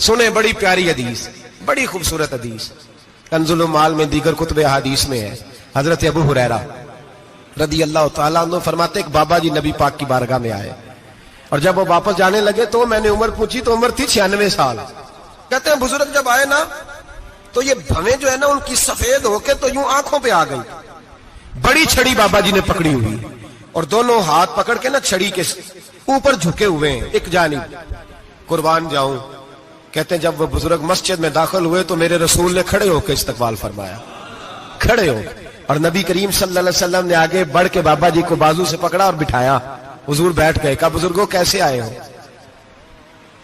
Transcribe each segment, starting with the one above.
سنیں بڑی پیاری حدیث، بڑی خوبصورت حدیث، کنزُ المال میں دیگر کتب احادیث میں ہے۔ حضرت ابو ہریرہ رضی اللہ تعالیٰ عنہ فرماتے ایک بابا جی نبی پاک کی بارگاہ میں آئے، اور جب وہ واپس جانے لگے تو میں نے عمر پوچھی تو عمر تھی 96 سال۔ کہتے ہیں بزرگ جب آئے نا تو یہ بھویں جو ہے نا ان کی سفید ہو کے تو یوں آنکھوں پہ آ گئی، بڑی چھڑی بابا جی نے پکڑی ہوئی اور دونوں ہاتھ پکڑ کے نا چھڑی کے اوپر جھکے ہوئے ہیں ایک جانب، قربان جاؤں۔ کہتے ہیں جب وہ بزرگ مسجد میں داخل ہوئے تو میرے رسول نے کھڑے ہو کے استقبال فرمایا، کھڑے ہو، اور نبی کریم صلی اللہ علیہ وسلم نے آگے بڑھ کے بابا جی کو بازو سے پکڑا اور بٹھایا۔ حضور بیٹھ گئے، کہا بزرگوں کیسے آئے ہو؟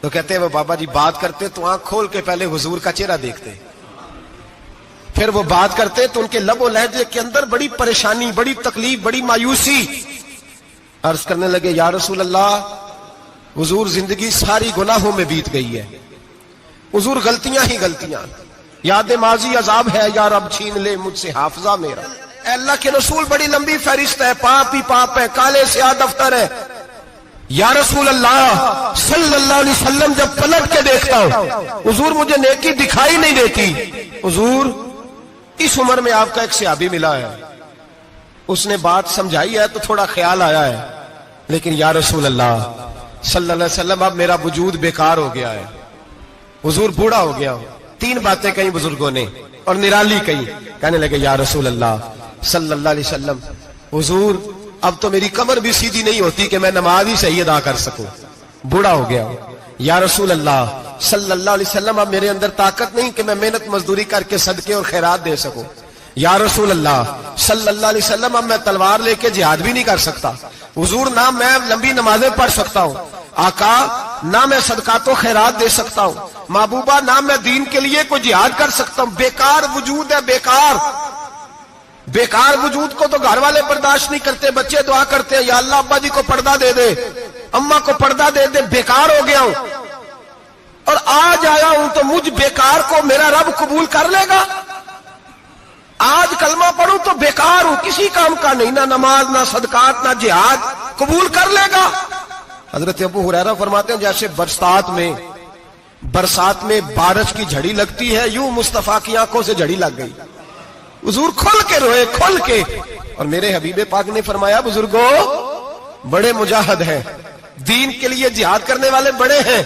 تو کہتے ہیں وہ بابا جی بات کرتے تو آنکھ کھول کے پہلے حضور کا چہرہ دیکھتے، پھر وہ بات کرتے تو ان کے لب و لہجے کے اندر بڑی پریشانی، بڑی تکلیف، بڑی مایوسی۔ عرض کرنے لگے یا رسول اللہ، حضور زندگی ساری گناہوں میں بیت گئی ہے، حضور غلطیاں ہی غلطیاں، یاد ماضی عذاب ہے، یا رب چھین لے مجھ سے حافظہ میرا۔ اے اللہ کے رسول بڑی لمبی فہرست ہے، پاپ ہی پاپ ہے، کالے سیاہ دفتر ہے۔ یا رسول اللہ صلی اللہ علیہ وسلم جب پلٹ کے دیکھتا ہوں حضور مجھے نیکی دکھائی نہیں دیتی۔ حضور اس عمر میں آپ کا ایک صحابی ملا ہے، اس نے بات سمجھائی ہے تو تھوڑا خیال آیا ہے، لیکن یا رسول اللہ صلی اللہ علیہ وسلم اب میرا وجود بیکار ہو گیا ہے، حضور بوڑھا ہو گیا ہوں۔ تین باتیں کہیں بزرگوں نے اور نرالی کہیں، کہنے لگے یا رسول اللہ صلی اللہ علیہ وسلم، حضور اب تو میری کمر بھی سیدھی نہیں ہوتی کہ میں نماز ہی صحیح ادا کر سکوں، بوڑھا ہو گیا ہوں۔ یا رسول اللہ صلی اللہ علیہ وسلم اب میرے اندر طاقت نہیں کہ میں محنت مزدوری کر کے صدقے اور خیرات دے سکوں۔ یا رسول اللہ صلی اللہ علیہ وسلم اب میں تلوار لے کے جہاد بھی نہیں کر سکتا، حضور نہ میں لمبی نمازیں پڑھ سکتا ہوں، آقا نہ میں صدقات و خیرات دے سکتا ہوں، محبوبہ نہ میں دین کے لیے کوئی جہاد کر سکتا ہوں، بیکار وجود ہے، بیکار بیکار وجود کو تو گھر والے برداشت نہیں کرتے، بچے دعا کرتے ہیں یا اللہ ابا جی کو پردہ دے دے، اماں کو پردہ دے دے، بیکار ہو گیا ہوں اور آج آیا ہوں تو مجھ بیکار کو میرا رب قبول کر لے گا؟ آج کلمہ پڑھوں تو بیکار ہوں، کسی کام کا نہیں، نہ نماز نہ صدقات نہ جہاد، قبول کر لے گا؟ حضرت ابو ہریرہ فرماتے ہیں جیسے برسات میں بارش کی جھڑی لگتی ہے، یوں مصطفیٰ کی آنکھوں سے جھڑی لگ گئی، حضور کھل کے روئے، کھل کے۔ اور میرے حبیب پاک نے فرمایا بزرگوں بڑے مجاہد ہیں، دین کے لیے جہاد کرنے والے بڑے ہیں،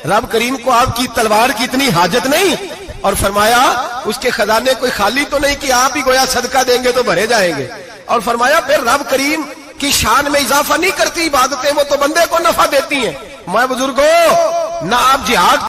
رب کریم کو آپ کی تلوار کی اتنی حاجت نہیں، اور فرمایا اس کے خزانے کوئی خالی تو نہیں کہ آپ ہی گویا صدقہ دیں گے تو بھرے جائیں گے، اور فرمایا پھر رب کریم کی شان میں اضافہ نہیں کرتی عبادتیں، وہ تو بندے کو نفع دیتی ہیں۔ میں بزرگوں نہ آپ جہاد